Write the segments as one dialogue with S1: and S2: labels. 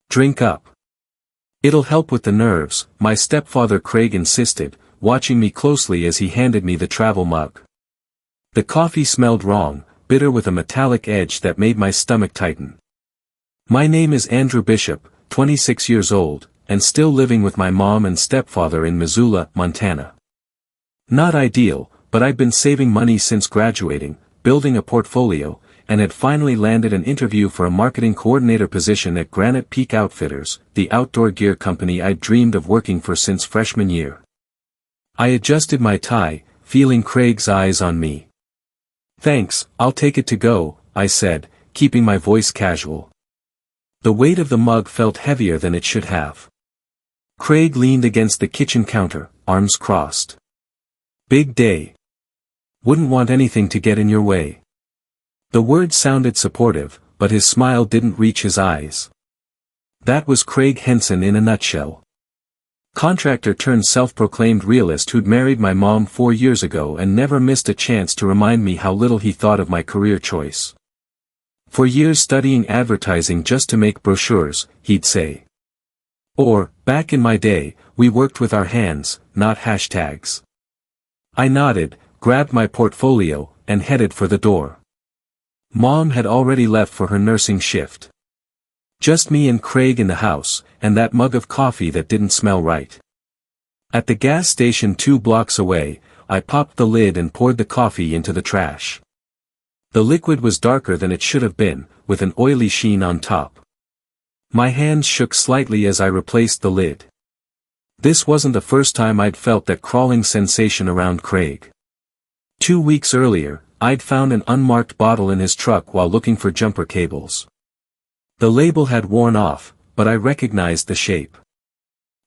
S1: Drink up. It'll help with the nerves, my stepfather Craig insisted, watching me closely as he handed me the travel mug. The coffee smelled wrong, bitter with a metallic edge that made my stomach tighten. My name is Andrew Bishop, 26 years old, and still living with my mom and stepfather in Missoula, Montana. Not ideal, but I'd been saving money since graduating, building a portfolio, and had finally landed an interview for a marketing coordinator position at Granite Peak Outfitters, the outdoor gear company I'd dreamed of working for since freshman year. I adjusted my tie, feeling Craig's eyes on me. "Thanks, I'll take it to go," I said, keeping my voice casual. The weight of the mug felt heavier than it should have. Craig leaned against the kitchen counter, arms crossed. "Big day. Wouldn't want anything to get in your way." The words sounded supportive, but his smile didn't reach his eyes. That was Craig Henson in a nutshell. Contractor turned self-proclaimed realist who'd married my mom 4 years ago and never missed a chance to remind me how little he thought of my career choice. "For years studying advertising just to make brochures," he'd say. Or, "Back in my day, we worked with our hands, not hashtags." I nodded, grabbed my portfolio, and headed for the door. Mom had already left for her nursing shift. Just me and Craig in the house, and that mug of coffee that didn't smell right. At the gas station 2 blocks away, I popped the lid and poured the coffee into the trash. The liquid was darker than it should have been, with an oily sheen on top. My hands shook slightly as I replaced the lid. This wasn't the first time I'd felt that crawling sensation around Craig. 2 weeks earlier, I'd found an unmarked bottle in his truck while looking for jumper cables. The label had worn off, but I recognized the shape.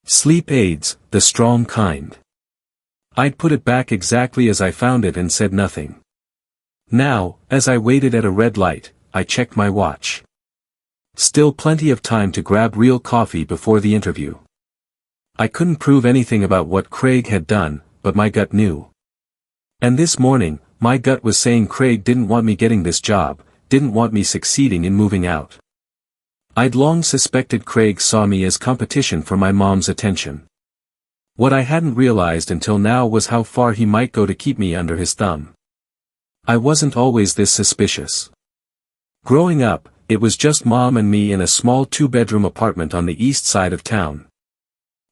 S1: Sleep aids, the strong kind. I'd put it back exactly as I found it and said nothing. Now, as I waited at a red light, I checked my watch. Still plenty of time to grab real coffee before the interview. I couldn't prove anything about what Craig had done, but my gut knew. And this morning, my gut was saying Craig didn't want me getting this job, didn't want me succeeding in moving out. I'd long suspected Craig saw me as competition for my mom's attention. What I hadn't realized until now was how far he might go to keep me under his thumb. I wasn't always this suspicious. Growing up, it was just Mom and me in a small 2-bedroom apartment on the east side of town.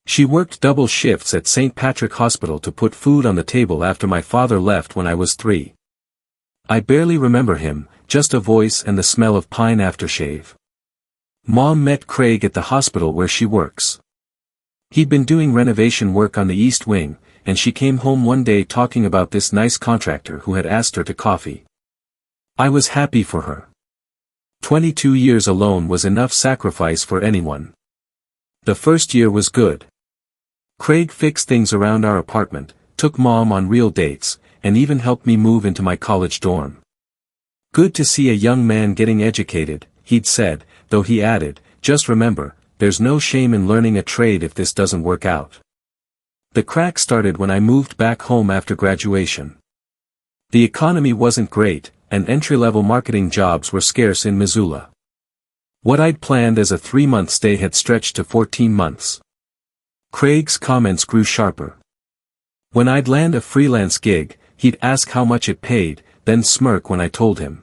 S1: She worked double shifts at St. Patrick Hospital to put food on the table after my father left when I was 3. I barely remember him, just a voice and the smell of pine aftershave. Mom met Craig at the hospital where she works. He'd been doing renovation work on the East Wing, and she came home one day talking about this nice contractor who had asked her to coffee. I was happy for her. 22 years alone was enough sacrifice for anyone. The first year was good. Craig fixed things around our apartment, took Mom on real dates, and even helped me move into my college dorm. "Good to see a young man getting educated," he'd said, though he added, "Just remember, there's no shame in learning a trade if this doesn't work out." The crack started when I moved back home after graduation. The economy wasn't great, and entry-level marketing jobs were scarce in Missoula. What I'd planned as a 3-month stay had stretched to 14 months. Craig's comments grew sharper. When I'd land a freelance gig, he'd ask how much it paid, then smirk when I told him.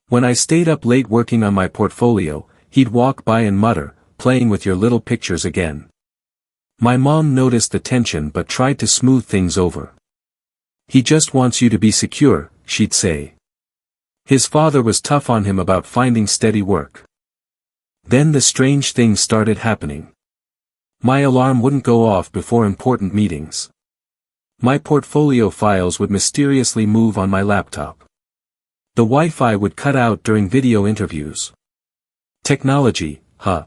S1: When I stayed up late working on my portfolio, he'd walk by and mutter, "Playing with your little pictures again." My mom noticed the tension but tried to smooth things over. "He just wants you to be secure," she'd say. His father was tough on him about finding steady work. Then the strange things started happening. My alarm wouldn't go off before important meetings. My portfolio files would mysteriously move on my laptop. The Wi-Fi would cut out during video interviews. "Technology, huh?"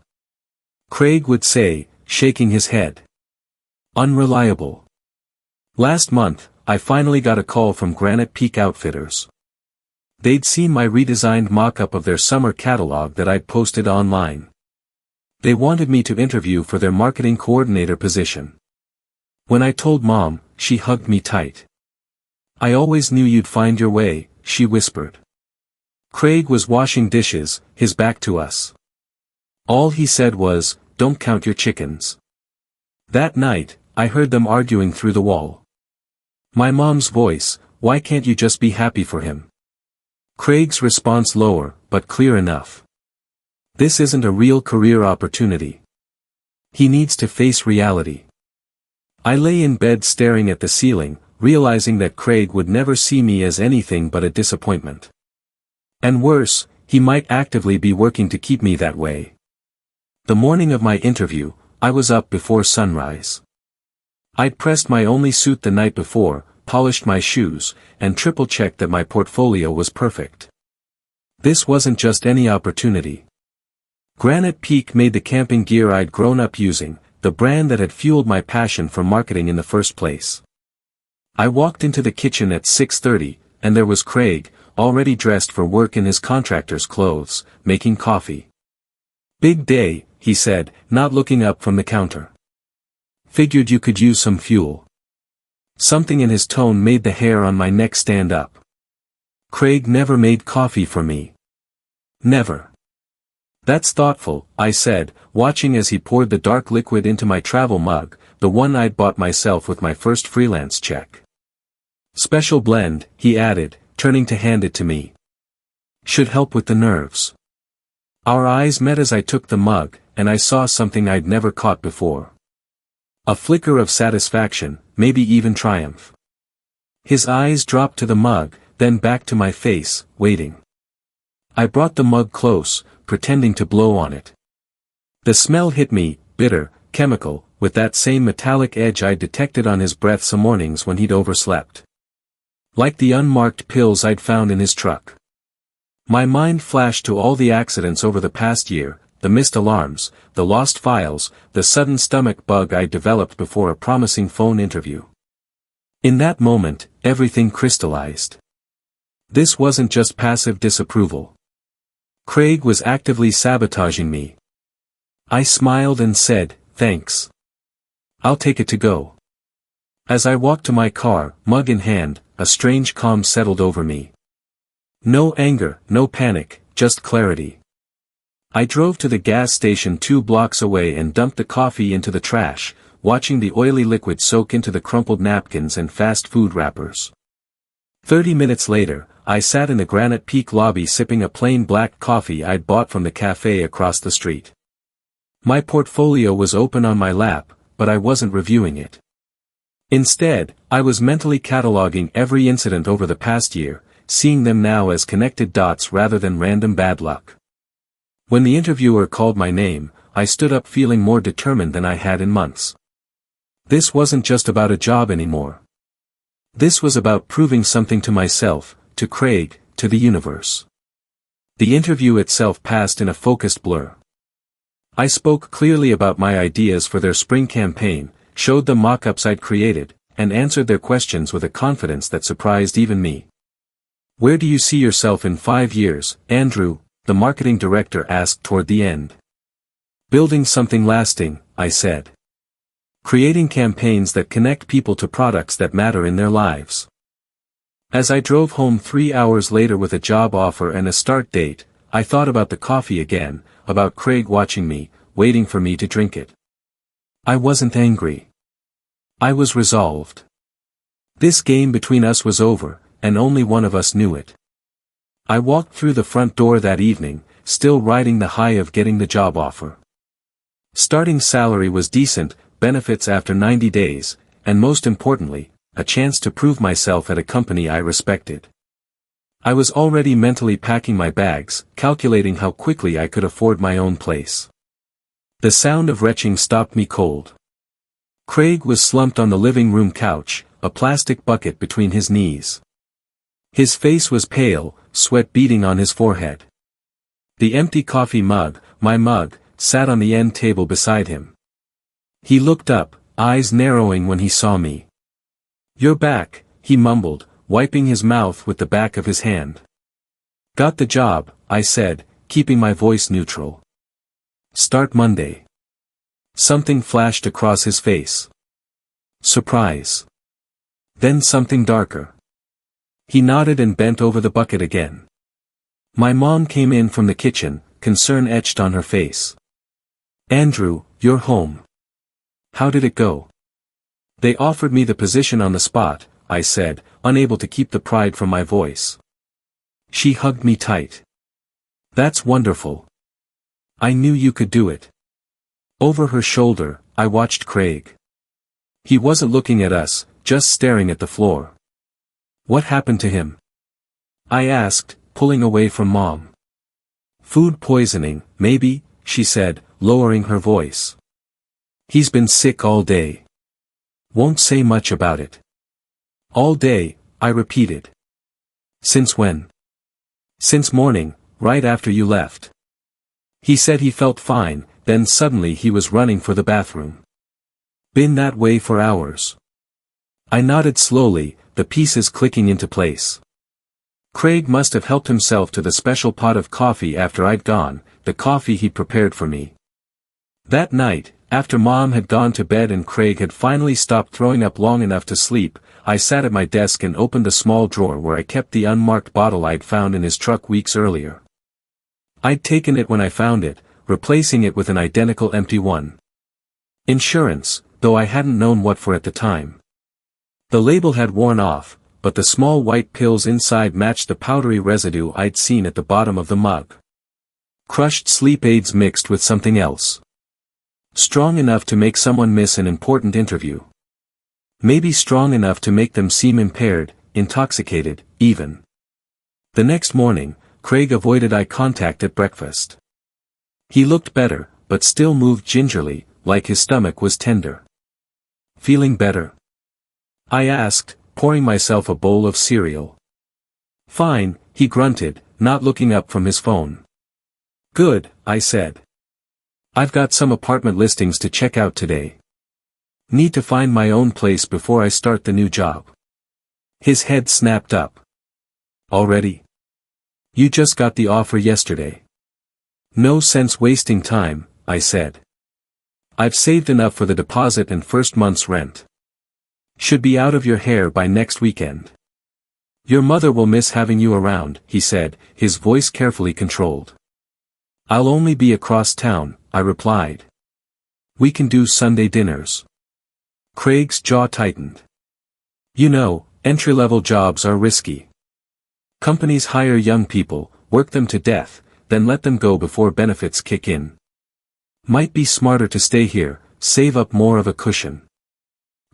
S1: Craig would say, shaking his head. "Unreliable." Last month, I finally got a call from Granite Peak Outfitters. They'd seen my redesigned mock-up of their summer catalog that I'd posted online. They wanted me to interview for their marketing coordinator position. When I told Mom, she hugged me tight. "I always knew you'd find your way," she whispered. Craig was washing dishes, his back to us. All he said was, "Don't count your chickens." That night, I heard them arguing through the wall. My mom's voice, "Why can't you just be happy for him?" Craig's response lower, but clear enough. "This isn't a real career opportunity. He needs to face reality." I lay in bed staring at the ceiling, realizing that Craig would never see me as anything but a disappointment. And worse, he might actively be working to keep me that way. The morning of my interview, I was up before sunrise. I'd pressed my only suit the night before, polished my shoes, and triple-checked that my portfolio was perfect. This wasn't just any opportunity. Granite Peak made the camping gear I'd grown up using, the brand that had fueled my passion for marketing in the first place. I walked into the kitchen at 6:30, and there was Craig, already dressed for work in his contractor's clothes, making coffee. "Big day," he said, not looking up from the counter. "Figured you could use some fuel." Something in his tone made the hair on my neck stand up. Craig never made coffee for me. Never. "That's thoughtful," I said, watching as he poured the dark liquid into my travel mug, the one I'd bought myself with my first freelance check. "Special blend," he added, turning to hand it to me. "Should help with the nerves." Our eyes met as I took the mug, and I saw something I'd never caught before. A flicker of satisfaction, maybe even triumph. His eyes dropped to the mug, then back to my face, waiting. I brought the mug close, pretending to blow on it. The smell hit me, bitter, chemical, with that same metallic edge I'd detected on his breath some mornings when he'd overslept. Like the unmarked pills I'd found in his truck. My mind flashed to all the accidents over the past year, the missed alarms, the lost files, the sudden stomach bug I'd developed before a promising phone interview. In that moment, everything crystallized. This wasn't just passive disapproval. Craig was actively sabotaging me. I smiled and said, "Thanks. I'll take it to go." As I walked to my car, mug in hand, a strange calm settled over me. No anger, no panic, just clarity. I drove to the gas station 2 blocks away and dumped the coffee into the trash, watching the oily liquid soak into the crumpled napkins and fast food wrappers. 30 minutes later, I sat in the Granite Peak lobby sipping a plain black coffee I'd bought from the cafe across the street. My portfolio was open on my lap, but I wasn't reviewing it. Instead, I was mentally cataloging every incident over the past year, seeing them now as connected dots rather than random bad luck. When the interviewer called my name, I stood up feeling more determined than I had in months. This wasn't just about a job anymore. This was about proving something to myself, to Craig, to the universe. The interview itself passed in a focused blur. I spoke clearly about my ideas for their spring campaign, showed them mock-ups I'd created, and answered their questions with a confidence that surprised even me. "Where do you see yourself in 5 years, Andrew?" the marketing director asked toward the end. "Building something lasting," I said. "Creating campaigns that connect people to products that matter in their lives." As I drove home 3 hours later with a job offer and a start date, I thought about the coffee again, about Craig watching me, waiting for me to drink it. I wasn't angry. I was resolved. This game between us was over, and only one of us knew it. I walked through the front door that evening, still riding the high of getting the job offer. Starting salary was decent, benefits after 90 days, and most importantly, a chance to prove myself at a company I respected. I was already mentally packing my bags, calculating how quickly I could afford my own place. The sound of retching stopped me cold. Craig was slumped on the living room couch, a plastic bucket between his knees. His face was pale, sweat beading on his forehead. The empty coffee mug, my mug, sat on the end table beside him. He looked up, eyes narrowing when he saw me. "You're back," he mumbled, wiping his mouth with the back of his hand. "Got the job," I said, keeping my voice neutral. "Start Monday." Something flashed across his face. Surprise. Then something darker. He nodded and bent over the bucket again. My mom came in from the kitchen, concern etched on her face. Andrew, you're home. How did it go? They offered me the position on the spot, I said, unable to keep the pride from my voice. She hugged me tight. That's wonderful. I knew you could do it. Over her shoulder, I watched Craig. He wasn't looking at us, just staring at the floor. What happened to him? I asked, pulling away from Mom. Food poisoning, maybe, she said, lowering her voice. He's been sick all day. Won't say much about it. All day, I repeated. Since when? Since morning, right after you left. He said he felt fine, then suddenly he was running for the bathroom. Been that way for hours. I nodded slowly, the pieces clicking into place. Craig must have helped himself to the special pot of coffee after I'd gone, the coffee he'd prepared for me. That night, after Mom had gone to bed and Craig had finally stopped throwing up long enough to sleep, I sat at my desk and opened a small drawer where I kept the unmarked bottle I'd found in his truck weeks earlier. I'd taken it when I found it, replacing it with an identical empty one. Insurance, though I hadn't known what for at the time. The label had worn off, but the small white pills inside matched the powdery residue I'd seen at the bottom of the mug. Crushed sleep aids mixed with something else. Strong enough to make someone miss an important interview. Maybe strong enough to make them seem impaired, intoxicated, even. The next morning, Craig avoided eye contact at breakfast. He looked better, but still moved gingerly, like his stomach was tender. Feeling better? I asked, pouring myself a bowl of cereal. Fine, he grunted, not looking up from his phone. Good, I said. I've got some apartment listings to check out today. Need to find my own place before I start the new job. His head snapped up. Already? You just got the offer yesterday. No sense wasting time, I said. I've saved enough for the deposit and first month's rent. Should be out of your hair by next weekend. Your mother will miss having you around, he said, his voice carefully controlled. I'll only be across town, I replied. We can do Sunday dinners. Craig's jaw tightened. You know, entry-level jobs are risky. Companies hire young people, work them to death, then let them go before benefits kick in. Might be smarter to stay here, save up more of a cushion.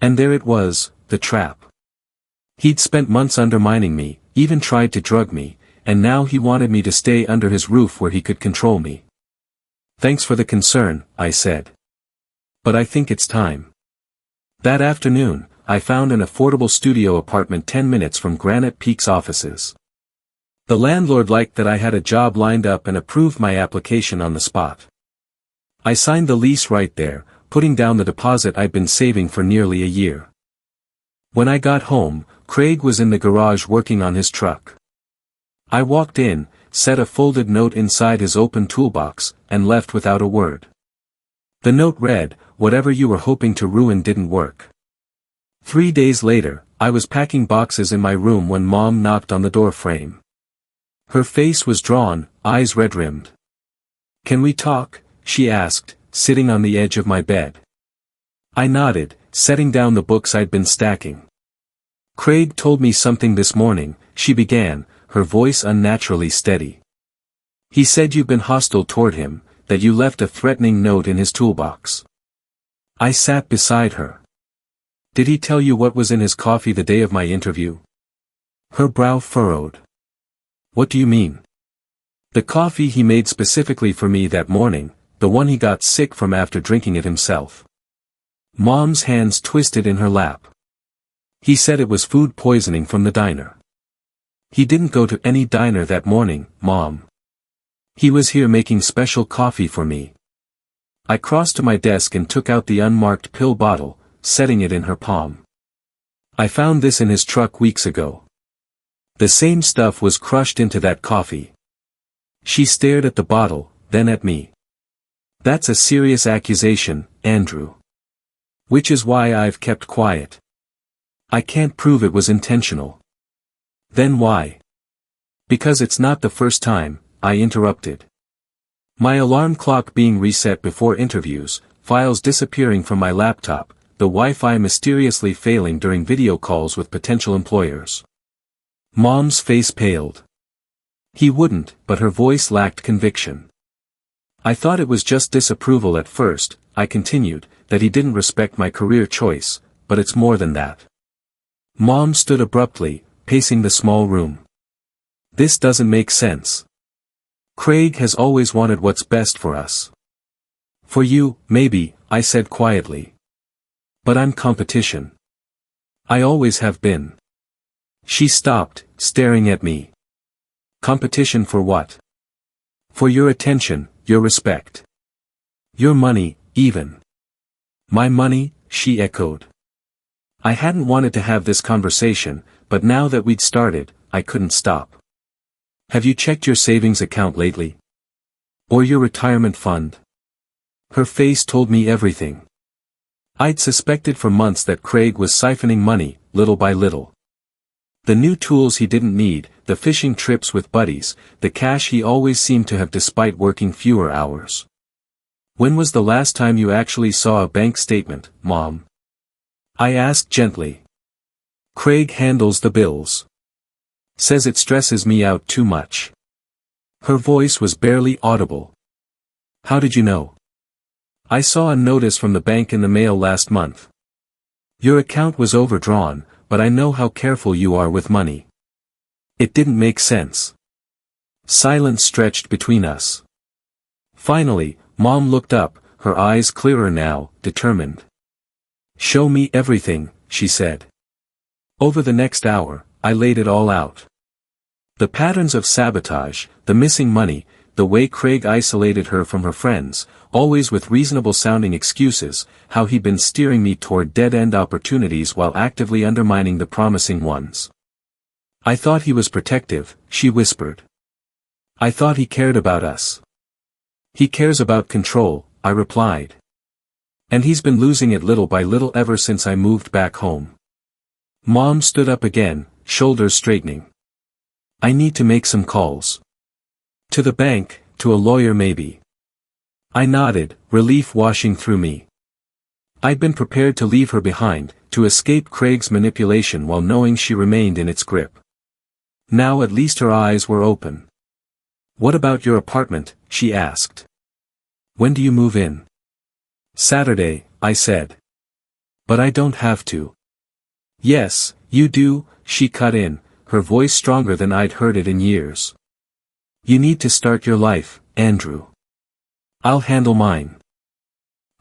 S1: And there it was, the trap. He'd spent months undermining me, even tried to drug me, and now he wanted me to stay under his roof where he could control me. Thanks for the concern, I said. But I think it's time. That afternoon, I found an affordable studio apartment 10 minutes from Granite Peak's offices. The landlord liked that I had a job lined up and approved my application on the spot. I signed the lease right there, putting down the deposit I'd been saving for nearly a year. When I got home, Craig was in the garage working on his truck. I walked in, set a folded note inside his open toolbox, and left without a word. The note read, "Whatever you were hoping to ruin didn't work." 3 days later, I was packing boxes in my room when Mom knocked on the door frame. Her face was drawn, eyes red-rimmed. Can we talk? She asked, sitting on the edge of my bed. I nodded, setting down the books I'd been stacking. Craig told me something this morning, she began, her voice unnaturally steady. He said you've been hostile toward him, that you left a threatening note in his toolbox. I sat beside her. Did he tell you what was in his coffee the day of my interview? Her brow furrowed. What do you mean? The coffee he made specifically for me that morning, the one he got sick from after drinking it himself. Mom's hands twisted in her lap. He said it was food poisoning from the diner. He didn't go to any diner that morning, Mom. He was here making special coffee for me. I crossed to my desk and took out the unmarked pill bottle, setting it in her palm. I found this in his truck weeks ago. The same stuff was crushed into that coffee. She stared at the bottle, then at me. That's a serious accusation, Andrew. Which is why I've kept quiet. I can't prove it was intentional. Then why? Because it's not the first time, I interrupted. My alarm clock being reset before interviews, files disappearing from my laptop, the Wi-Fi mysteriously failing during video calls with potential employers. Mom's face paled. He wouldn't, but her voice lacked conviction. I thought it was just disapproval at first, I continued, that he didn't respect my career choice, but it's more than that. Mom stood abruptly, pacing the small room. This doesn't make sense. Craig has always wanted what's best for us. For you, maybe, I said quietly. But I'm competition. I always have been. She stopped, staring at me. Competition for what? For your attention, your respect. Your money, even. My money, she echoed. I hadn't wanted to have this conversation, but now that we'd started, I couldn't stop. Have you checked your savings account lately? Or your retirement fund? Her face told me everything. I'd suspected for months that Craig was siphoning money, little by little. The new tools he didn't need, the fishing trips with buddies, the cash he always seemed to have despite working fewer hours. When was the last time you actually saw a bank statement, Mom? I asked gently. Craig handles the bills. Says it stresses me out too much. Her voice was barely audible. How did you know? I saw a notice from the bank in the mail last month. Your account was overdrawn, but I know how careful you are with money. It didn't make sense. Silence stretched between us. Finally, Mom looked up, her eyes clearer now, determined. Show me everything, she said. Over the next hour, I laid it all out. The patterns of sabotage, the missing money, the way Craig isolated her from her friends, always with reasonable-sounding excuses, how he'd been steering me toward dead-end opportunities while actively undermining the promising ones. I thought he was protective, she whispered. I thought he cared about us. He cares about control, I replied. And he's been losing it little by little ever since I moved back home. Mom stood up again, shoulders straightening. I need to make some calls. To the bank, to a lawyer maybe. I nodded, relief washing through me. I'd been prepared to leave her behind, to escape Craig's manipulation while knowing she remained in its grip. Now at least her eyes were open. What about your apartment, she asked. When do you move in? Saturday, I said. But I don't have to. Yes, you do, she cut in, her voice stronger than I'd heard it in years. You need to start your life, Andrew. I'll handle mine.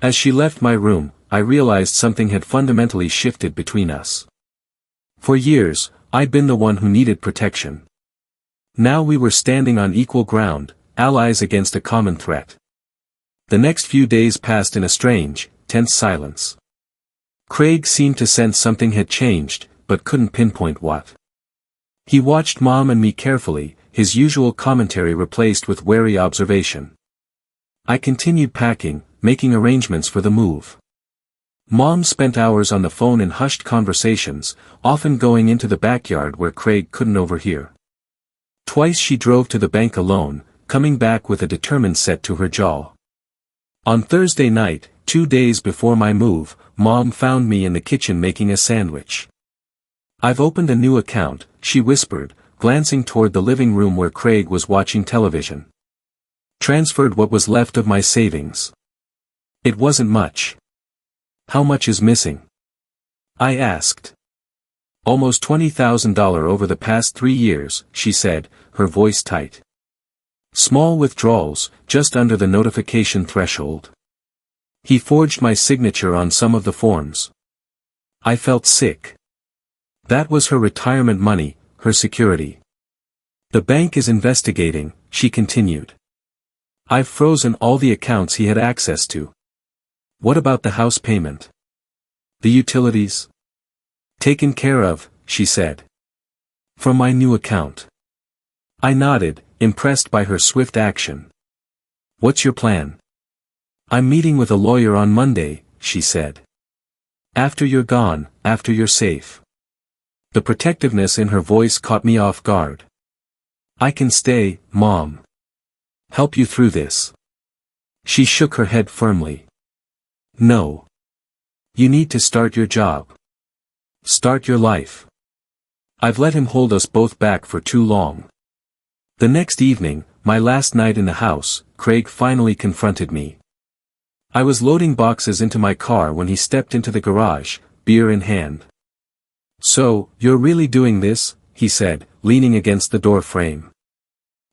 S1: As she left my room, I realized something had fundamentally shifted between us. For years, I'd been the one who needed protection. Now we were standing on equal ground, allies against a common threat. The next few days passed in a strange, tense silence. Craig seemed to sense something had changed, but couldn't pinpoint what. He watched Mom and me carefully, his usual commentary replaced with wary observation. I continued packing, making arrangements for the move. Mom spent hours on the phone in hushed conversations, often going into the backyard where Craig couldn't overhear. Twice she drove to the bank alone, coming back with a determined set to her jaw. On Thursday night, 2 days before my move, Mom found me in the kitchen making a sandwich. I've opened a new account, she whispered, glancing toward the living room where Craig was watching television. Transferred what was left of my savings. It wasn't much. How much is missing? I asked. Almost $20,000 over the past 3 years, she said, her voice tight. Small withdrawals, just under the notification threshold. He forged my signature on some of the forms. I felt sick. That was her retirement money, her security. The bank is investigating, she continued. I've frozen all the accounts he had access to. What about the house payment? The utilities? Taken care of, she said. From my new account. I nodded, impressed by her swift action. What's your plan? I'm meeting with a lawyer on Monday, she said. After you're gone, after you're safe. The protectiveness in her voice caught me off guard. I can stay, Mom. Help you through this. She shook her head firmly. No. You need to start your job. Start your life. I've let him hold us both back for too long. The next evening, my last night in the house, Craig finally confronted me. I was loading boxes into my car when he stepped into the garage, beer in hand. So, you're really doing this, he said, leaning against the door frame.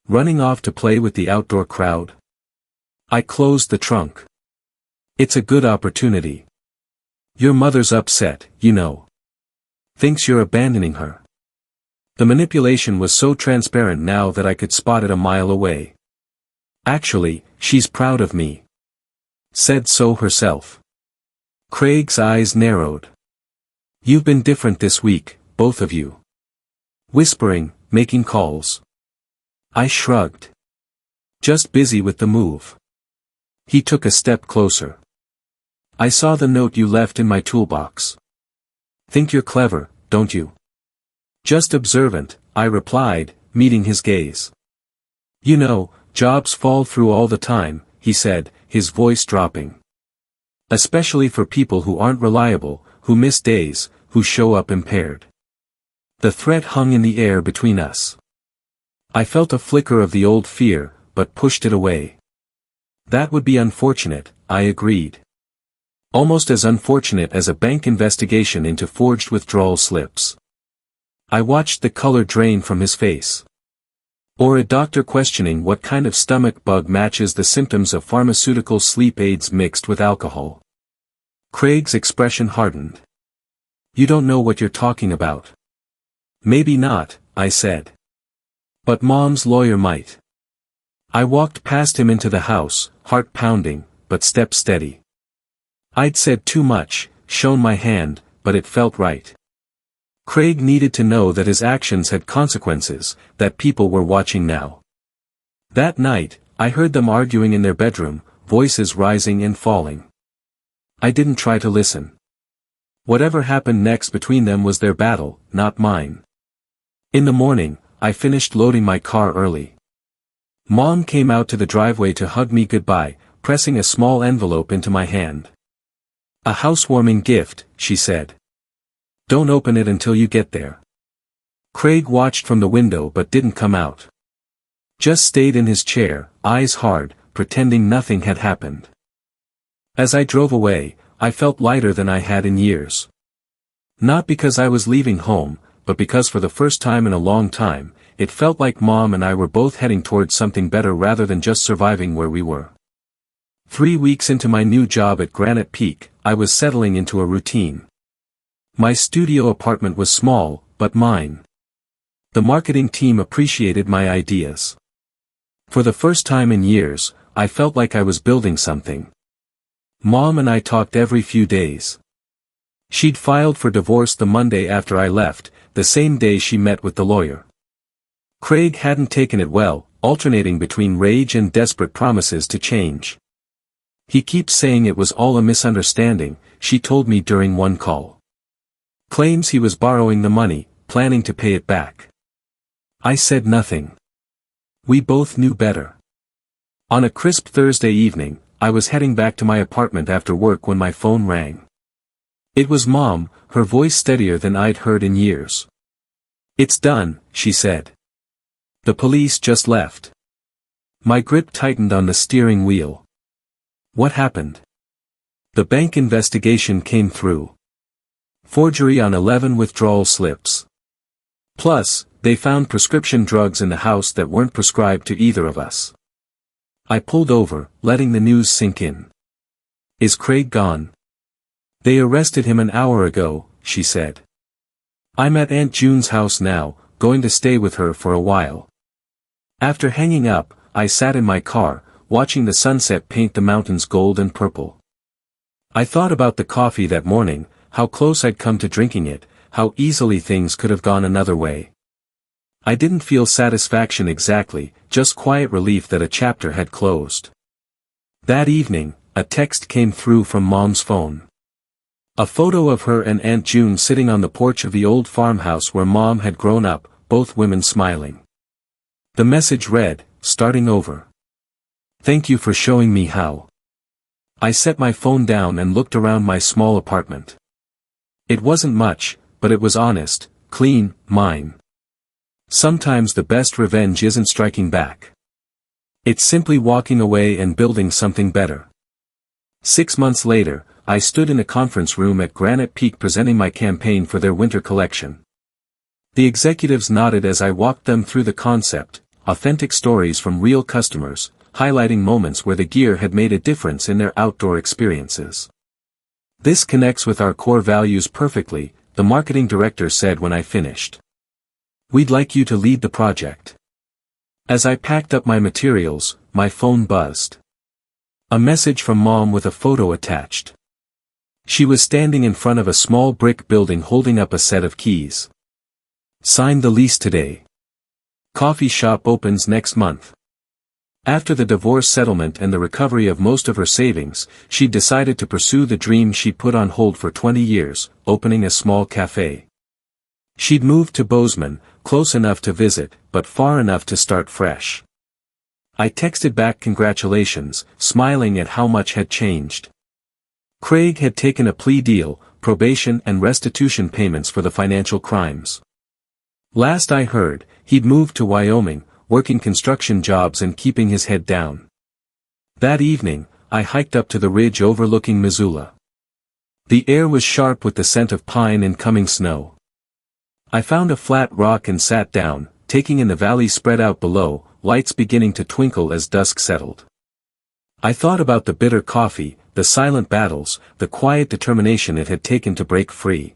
S1: Running off to play with the outdoor crowd? I closed the trunk. It's a good opportunity. Your mother's upset, you know. Thinks you're abandoning her. The manipulation was so transparent now that I could spot it a mile away. Actually, she's proud of me. Said so herself. Craig's eyes narrowed. You've been different this week, both of you. Whispering, making calls. I shrugged. Just busy with the move. He took a step closer. I saw the note you left in my toolbox. Think you're clever, don't you? Just observant, I replied, meeting his gaze. You know, jobs fall through all the time, he said, his voice dropping. Especially for people who aren't reliable, who miss days, who show up impaired. The threat hung in the air between us. I felt a flicker of the old fear, but pushed it away. That would be unfortunate, I agreed. Almost as unfortunate as a bank investigation into forged withdrawal slips. I watched the color drain from his face. Or a doctor questioning what kind of stomach bug matches the symptoms of pharmaceutical sleep aids mixed with alcohol. Craig's expression hardened. You don't know what you're talking about. Maybe not, I said. But Mom's lawyer might. I walked past him into the house, heart pounding, but step steady. I'd said too much, shown my hand, but it felt right. Craig needed to know that his actions had consequences, that people were watching now. That night, I heard them arguing in their bedroom, voices rising and falling. I didn't try to listen. Whatever happened next between them was their battle, not mine. In the morning, I finished loading my car early. Mom came out to the driveway to hug me goodbye, pressing a small envelope into my hand. A housewarming gift, she said. Don't open it until you get there. Craig watched from the window but didn't come out. Just stayed in his chair, eyes hard, pretending nothing had happened. As I drove away, I felt lighter than I had in years. Not because I was leaving home, but because for the first time in a long time, it felt like Mom and I were both heading towards something better rather than just surviving where we were. 3 weeks into my new job at Granite Peak, I was settling into a routine. My studio apartment was small, but mine. The marketing team appreciated my ideas. For the first time in years, I felt like I was building something. Mom and I talked every few days. She'd filed for divorce the Monday after I left, the same day she met with the lawyer. Craig hadn't taken it well, alternating between rage and desperate promises to change. He keeps saying it was all a misunderstanding, she told me during one call. Claims he was borrowing the money, planning to pay it back. I said nothing. We both knew better. On a crisp Thursday evening, I was heading back to my apartment after work when my phone rang. It was Mom, her voice steadier than I'd heard in years. It's done, she said. The police just left. My grip tightened on the steering wheel. What happened? The bank investigation came through. Forgery on 11 withdrawal slips. Plus, they found prescription drugs in the house that weren't prescribed to either of us. I pulled over, letting the news sink in. Is Craig gone? They arrested him an hour ago, she said. I'm at Aunt June's house now, going to stay with her for a while. After hanging up, I sat in my car, watching the sunset paint the mountains gold and purple. I thought about the coffee that morning, how close I'd come to drinking it, how easily things could have gone another way. I didn't feel satisfaction exactly, just quiet relief that a chapter had closed. That evening, a text came through from Mom's phone. A photo of her and Aunt June sitting on the porch of the old farmhouse where Mom had grown up, both women smiling. The message read, starting over. Thank you for showing me how. I set my phone down and looked around my small apartment. It wasn't much, but it was honest, clean, mine. Sometimes the best revenge isn't striking back. It's simply walking away and building something better. 6 months later, I stood in a conference room at Granite Peak presenting my campaign for their winter collection. The executives nodded as I walked them through the concept, authentic stories from real customers, highlighting moments where the gear had made a difference in their outdoor experiences. This connects with our core values perfectly, the marketing director said when I finished. We'd like you to lead the project. As I packed up my materials, my phone buzzed. A message from Mom with a photo attached. She was standing in front of a small brick building holding up a set of keys. Sign the lease today. Coffee shop opens next month. After the divorce settlement and the recovery of most of her savings, she decided to pursue the dream she'd put on hold for 20 years, opening a small cafe. She'd moved to Bozeman, close enough to visit, but far enough to start fresh. I texted back congratulations, smiling at how much had changed. Craig had taken a plea deal, probation and restitution payments for the financial crimes. Last I heard, he'd moved to Wyoming, working construction jobs and keeping his head down. That evening, I hiked up to the ridge overlooking Missoula. The air was sharp with the scent of pine and coming snow. I found a flat rock and sat down, taking in the valley spread out below, lights beginning to twinkle as dusk settled. I thought about the bitter coffee, the silent battles, the quiet determination it had taken to break free.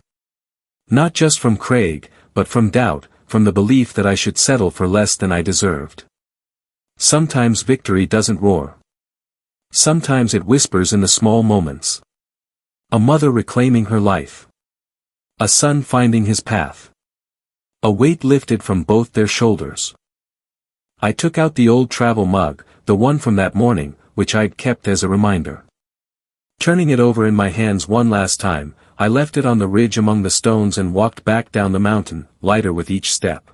S1: Not just from Craig, but from doubt, from the belief that I should settle for less than I deserved. Sometimes victory doesn't roar. Sometimes it whispers in the small moments. A mother reclaiming her life. A son finding his path. A weight lifted from both their shoulders. I took out the old travel mug, the one from that morning, which I'd kept as a reminder. Turning it over in my hands one last time, I left it on the ridge among the stones and walked back down the mountain, lighter with each step.